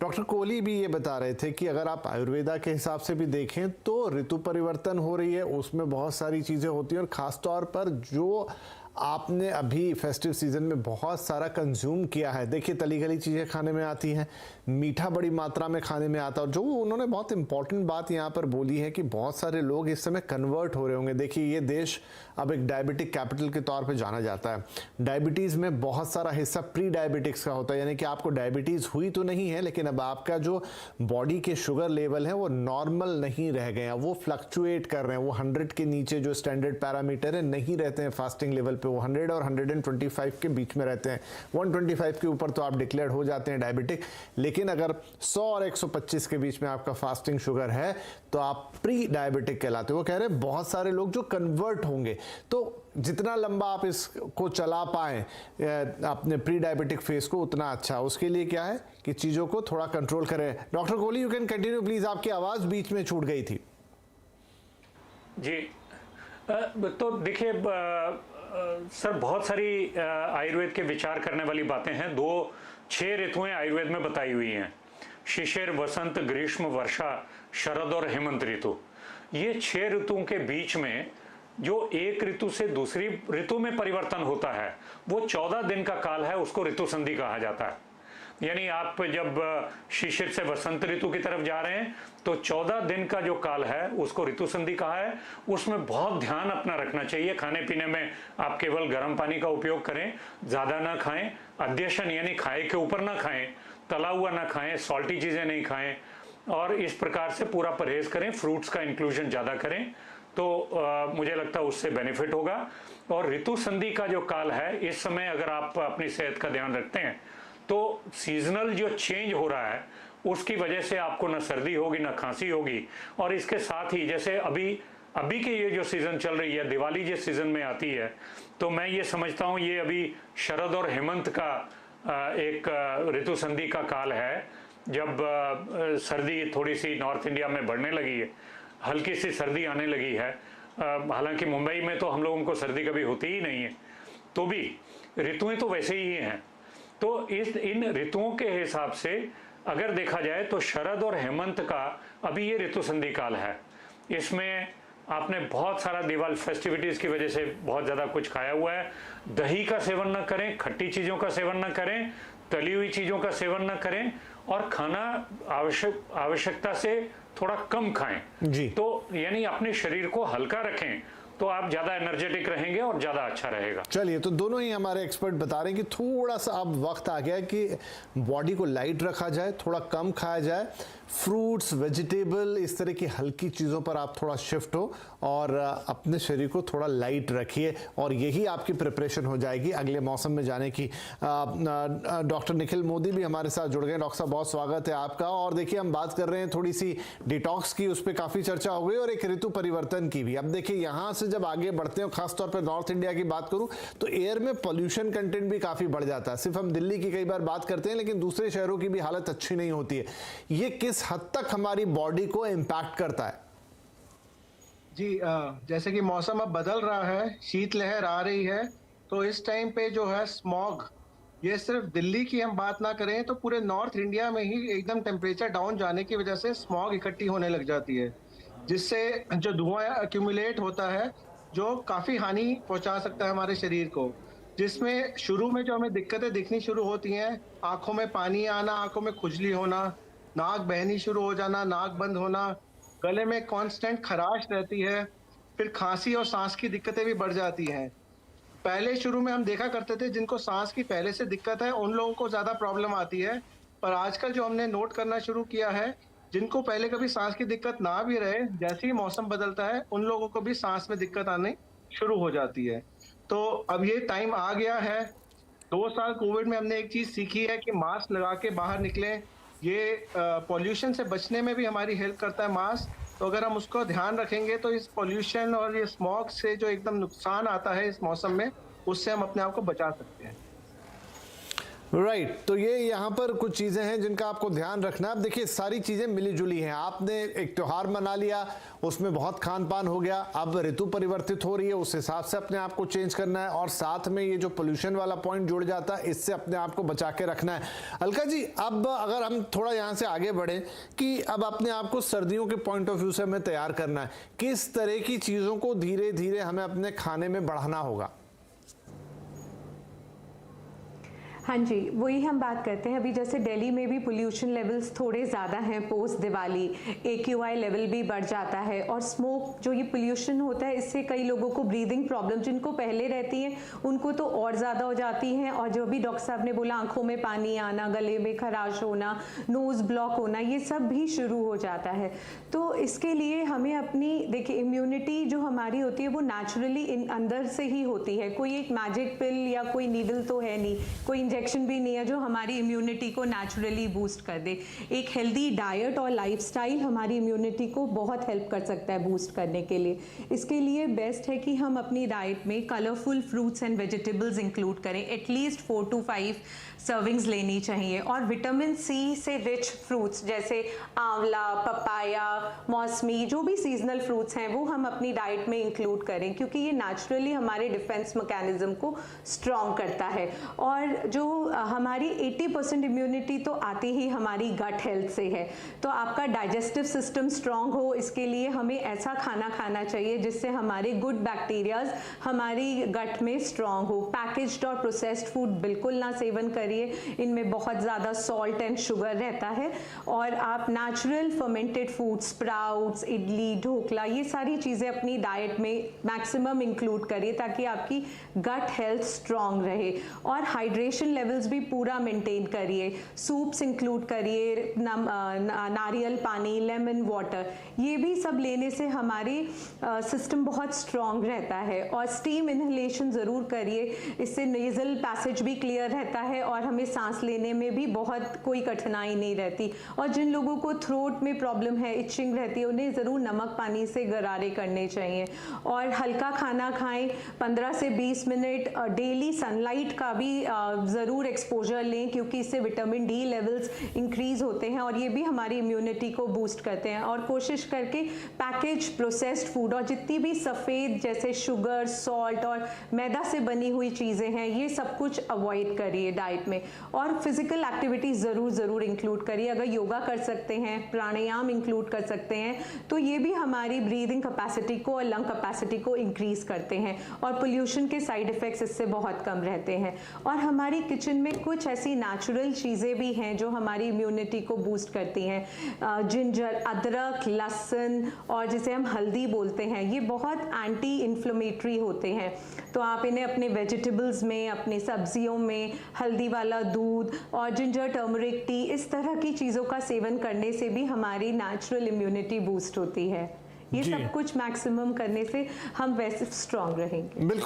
Doctor Kohli भी ये बता रहे थे कि अगर आप आयुर्वेदा के हिसाब से भी देखें तो ऋतु परिवर्तन हो रही है, उसमें बहुत सारी चीज़ें होती हैं और ख़ास तौर पर जो आपने अभी फेस्टिव सीजन में बहुत सारा कंज्यूम किया है। देखिए तली गली चीज़ें खाने में आती हैं, मीठा बड़ी मात्रा में खाने में आता है। और जो उन्होंने बहुत इंपॉर्टेंट बात यहाँ पर बोली है कि बहुत सारे लोग इस समय कन्वर्ट हो रहे होंगे। देखिए ये देश अब एक डायबिटिक कैपिटल के तौर पे जाना जाता है। डायबिटीज़ में बहुत सारा हिस्सा प्री डायबिटिक्स का होता है, यानी कि आपको डायबिटीज़ हुई तो नहीं है लेकिन अब आपका जो बॉडी के शुगर लेवल है वो नॉर्मल नहीं रह गए हैं, वो फ्लक्चुएट कर रहे हैं, वो 100 के नीचे जो स्टैंडर्ड पैरामीटर है नहीं रहते हैं फास्टिंग लेवल पे, वो 100 और 125 के बीच में रहते हैं। 125 के ऊपर तो आप डिक्लेयर हो जाते हैं डायबिटिक, लेकिन अगर 100 और 125 के बीच में आपका फास्टिंग शुगर है तो आप प्री डायबिटिक कहलाते हो। वो कह रहे हैं बहुत सारे लोग जो कन्वर्ट होंगे, तो जितना लंबा आप इसको चला पाएं अपने प्री डायबिटिक फेस को उतना अच्छा। उसके लिए क्या है कि चीज़ों को थोड़ा कंट्रोल करें। Doctor Kohli you can continue please, आपकी आवाज़ बीच में छूट गई थी। जी तो देखिए सर, बहुत सारी आयुर्वेद के विचार करने वाली बातें हैं। 6 ऋतुएं आयुर्वेद में बताई हुई हैं, शिशिर, वसंत, ग्रीष्म, वर्षा, शरद और हेमंत ऋतु। ये 6 ऋतुओं के बीच में जो एक ऋतु से दूसरी ऋतु में परिवर्तन होता है वो 14 दिन का काल है, उसको ऋतु संधि कहा जाता है। यानी आप जब शिशिर से वसंत ऋतु की तरफ जा रहे हैं तो 14 दिन का जो काल है उसको ऋतु संधि कहा है। उसमें बहुत ध्यान अपना रखना चाहिए। खाने पीने में आप केवल गर्म पानी का उपयोग करें, ज़्यादा ना खाएं, अध्यशन यानी खाए के ऊपर ना खाएं, तला हुआ ना खाएं, सॉल्टी चीज़ें नहीं खाएं, और इस प्रकार से पूरा परहेज करें। फ्रूट्स का इंक्लूजन ज़्यादा करें तो मुझे लगता है उससे बेनिफिट होगा। और ऋतु संधि का जो काल है, इस समय अगर आप अपनी सेहत का ध्यान रखते हैं तो सीजनल जो चेंज हो रहा है उसकी वजह से आपको ना सर्दी होगी ना खांसी होगी। और इसके साथ ही जैसे अभी के ये जो सीज़न चल रही है, दिवाली जिस सीज़न में आती है, तो मैं ये समझता हूँ ये अभी शरद और हेमंत का एक ऋतु संधि का काल है, जब सर्दी थोड़ी सी नॉर्थ इंडिया में बढ़ने लगी है, हल्की सी सर्दी आने लगी है। हालांकि मुंबई में तो हम लोगों को सर्दी कभी होती ही नहीं है, तो भी ऋतुएं तो वैसे ही हैं। तो इन ऋतुओं के हिसाब से अगर देखा जाए तो शरद और हेमंत का अभी ये ऋतु संधि काल है। इसमें आपने बहुत सारा दिवाली फेस्टिविटीज़ की वजह से बहुत ज़्यादा कुछ खाया हुआ है। दही का सेवन न करें, खट्टी चीज़ों का सेवन न करें, तली हुई चीज़ों का सेवन न करें, और खाना आवश्यकता से थोड़ा कम खाएं जी। तो यानी अपने शरीर को हल्का रखें तो आप ज़्यादा एनर्जेटिक रहेंगे और ज़्यादा अच्छा रहेगा। चलिए, तो दोनों ही हमारे एक्सपर्ट बता रहे हैं कि थोड़ा सा अब वक्त आ गया है कि बॉडी को लाइट रखा जाए, थोड़ा कम खाया जाए, फ्रूट्स, वेजिटेबल, इस तरह की हल्की चीज़ों पर आप थोड़ा शिफ्ट हो और अपने शरीर को थोड़ा लाइट रखिए, और यही आपकी प्रिपरेशन हो जाएगी अगले मौसम में जाने की। डॉक्टर निखिल मोदी भी हमारे साथ जुड़ गए। डॉक्टर साहब, बहुत स्वागत है आपका। और देखिए, हम बात कर रहे हैं थोड़ी सी डिटॉक्स की, उस पर काफ़ी चर्चा हो गई, और एक ऋतु परिवर्तन की भी। अब देखिए, यहाँ से जब आगे बढ़ते हैं, खासतौर पर नॉर्थ इंडिया की बात करूँ तो एयर में पॉल्यूशन कंटेंट भी काफ़ी बढ़ जाता है। सिर्फ हम दिल्ली की कई बार बात करते हैं, लेकिन दूसरे शहरों की भी हालत अच्छी नहीं होती है। ये किस हद तक हमारी बॉडी को इम्पैक्ट करता है? जी, जैसे कि मौसम अब बदल रहा है, शीतलहर आ रही है, तो इस टाइम पे जो है स्मॉग, ये सिर्फ दिल्ली की हम बात ना करें तो पूरे नॉर्थ इंडिया में ही एकदम टेम्परेचर डाउन जाने की वजह से स्मॉग इकट्ठी होने लग जाती है, जिससे जो धुआं एक्यूमुलेट होता है जो काफ़ी हानि पहुंचा सकता है हमारे शरीर को। जिसमें शुरू में जो हमें दिक्कतें दिखनी शुरू होती हैं, आंखों में पानी आना, आंखों में खुजली होना, नाक बहनी शुरू हो जाना, नाक बंद होना, गले में कांस्टेंट खराश रहती है, फिर खांसी और सांस की दिक्कतें भी बढ़ जाती हैं। पहले शुरू में हम देखा करते थे जिनको सांस की पहले से दिक्कत है उन लोगों को ज़्यादा प्रॉब्लम आती है, पर आजकल जो हमने नोट करना शुरू किया है, जिनको पहले कभी सांस की दिक्कत ना भी रहे, जैसे ही मौसम बदलता है उन लोगों को भी सांस में दिक्कत आने शुरू हो जाती है। तो अब ये टाइम आ गया है। 2 साल कोविड में हमने एक चीज़ सीखी है कि मास्क लगा के बाहर निकलें। ये पॉल्यूशन से बचने में भी हमारी हेल्प करता है मास्क। तो अगर हम उसको ध्यान रखेंगे तो इस पॉल्यूशन और ये स्मॉग से जो एकदम नुकसान आता है इस मौसम में, उससे हम अपने आप को बचा सकते हैं। राइट तो ये यहाँ पर कुछ चीज़ें हैं जिनका आपको ध्यान रखना है। अब देखिए सारी चीज़ें मिली जुली हैं, आपने एक त्यौहार मना लिया, उसमें बहुत खान पान हो गया, अब ऋतु परिवर्तित हो रही है, उस हिसाब से अपने आप को चेंज करना है, और साथ में ये जो पोल्यूशन वाला पॉइंट जुड़ जाता है, इससे अपने आप को बचा के रखना है। अलका जी, अब अगर हम थोड़ा यहाँ से आगे बढ़ें कि अब अपने आप को सर्दियों के पॉइंट ऑफ व्यू से हमें तैयार करना है, किस तरह की चीज़ों को धीरे धीरे हमें अपने खाने में बढ़ाना होगा? हाँ जी, वही हम बात करते हैं। अभी जैसे दिल्ली में भी पोल्यूशन लेवल्स थोड़े ज़्यादा हैं पोस्ट दिवाली, AQI लेवल भी बढ़ जाता है, और स्मोक जो ये पोल्यूशन होता है इससे कई लोगों को ब्रीदिंग प्रॉब्लम जिनको पहले रहती हैं उनको तो और ज़्यादा हो जाती हैं, और जो भी डॉक्टर साहब ने बोला आंखों में पानी आना, गले में खराश होना, नोज़ ब्लॉक होना, ये सब भी शुरू हो जाता है। तो इसके लिए हमें अपनी देखिए इम्यूनिटी जो हमारी होती है वो नेचुरली अंदर से ही होती है, कोई एक मैजिक पिल या कोई नीडल तो है नहीं, कोई इंजेक्शन भी नहीं है जो हमारी इम्यूनिटी को नेचुरली बूस्ट कर दे। एक हेल्दी डाइट और लाइफस्टाइल हमारी इम्यूनिटी को बहुत हेल्प कर सकता है बूस्ट करने के लिए। इसके लिए बेस्ट है कि हम अपनी डाइट में colourful fruits and vegetables include करें, एटलीस्ट 4 to 5 सर्विंग्स लेनी चाहिए, और विटामिन सी से रिच फ्रूट्स जैसे आंवला, पपाया, मौसमी, जो भी सीजनल फ्रूट्स हैं वो हम अपनी डाइट में इंक्लूड करें, क्योंकि ये नेचुरली हमारे डिफेंस मैकेनिज्म को स्ट्रॉन्ग करता है। और जो हमारी 80% इम्यूनिटी तो आती ही हमारी गट हेल्थ से है, तो आपका डाइजेस्टिव सिस्टम स्ट्रॉन्ग हो इसके लिए हमें ऐसा खाना खाना चाहिए जिससे हमारे गुड बैक्टीरियाज हमारी गट में स्ट्रॉन्ग हो। पैकेज्ड और प्रोसेस्ड फूड बिल्कुल ना सेवन करिए, इनमें बहुत ज़्यादा सॉल्ट एंड शुगर रहता है, और आप natural fermented food, sprouts, idli, dhokla, ये सारी चीज़ें अपनी डाइट में मैक्सिमम इंक्लूड करिए ताकि आपकी गट हेल्थ स्ट्रॉन्ग रहे। और हाइड्रेशन लेवल्स भी पूरा मेंटेन करिए, सूप्स इंक्लूड करिए, नारियल पानी, लेमन वाटर, ये भी सब लेने से हमारी सिस्टम बहुत स्ट्रॉन्ग रहता है। और स्टीम इनहेलेशन ज़रूर करिए, इससे नेज़ल पैसेज भी क्लियर रहता है और हमें सांस लेने में भी बहुत कोई कठिनाई नहीं रहती। और जिन लोगों को थ्रोट में प्रॉब्लम है, इचिंग रहती है, उन्हें ज़रूर नमक पानी से गरारे करने चाहिए। और हल्का खाना खाएं, 15 से 20 मिनट डेली सनलाइट का भी ज़रूर एक्सपोजर लें, क्योंकि इससे विटामिन डी लेवल्स इंक्रीज़ होते हैं और ये भी हमारी इम्यूनिटी को बूस्ट करते हैं। और कोशिश करके पैकेज प्रोसेस्ड फूड और जितनी भी सफ़ेद जैसे शुगर, सॉल्ट और मैदा से बनी हुई चीज़ें हैं, ये सब कुछ अवॉइड करिए डाइट में। और फिजिकल एक्टिविटी ज़रूर इंक्लूड करिए, अगर योगा कर सकते हैं, प्राणायाम इंक्लूड कर सकते हैं, तो ये भी हमारी ब्रीदिंग कैपेसिटी को और लंग कैपेसिटी को इंक्रीज़ करते हैं, और पोल्यूशन के साइड इफ़ेक्ट्स इससे बहुत कम रहते हैं। और हमारी किचन में कुछ ऐसी नेचुरल चीज़ें भी हैं जो हमारी इम्यूनिटी को बूस्ट करती हैं। जिंजर, अदरक, लहसुन और जिसे हम हल्दी बोलते हैं, ये बहुत एंटी इन्फ्लेमेटरी होते हैं, तो आप इन्हें अपने वेजिटेबल्स में, अपनी सब्जियों में हल्दी वाला दूध और जिंजर टर्मरिक टी, इस तरह की चीज़ों का सेवन करने से भी हमारी नेचुरल इम्यूनिटी बूस्ट होती है। ये सब कुछ मैक्सिमम करने से हम वैसे स्ट्रॉन्ग रहेंगे। बिल्कुल।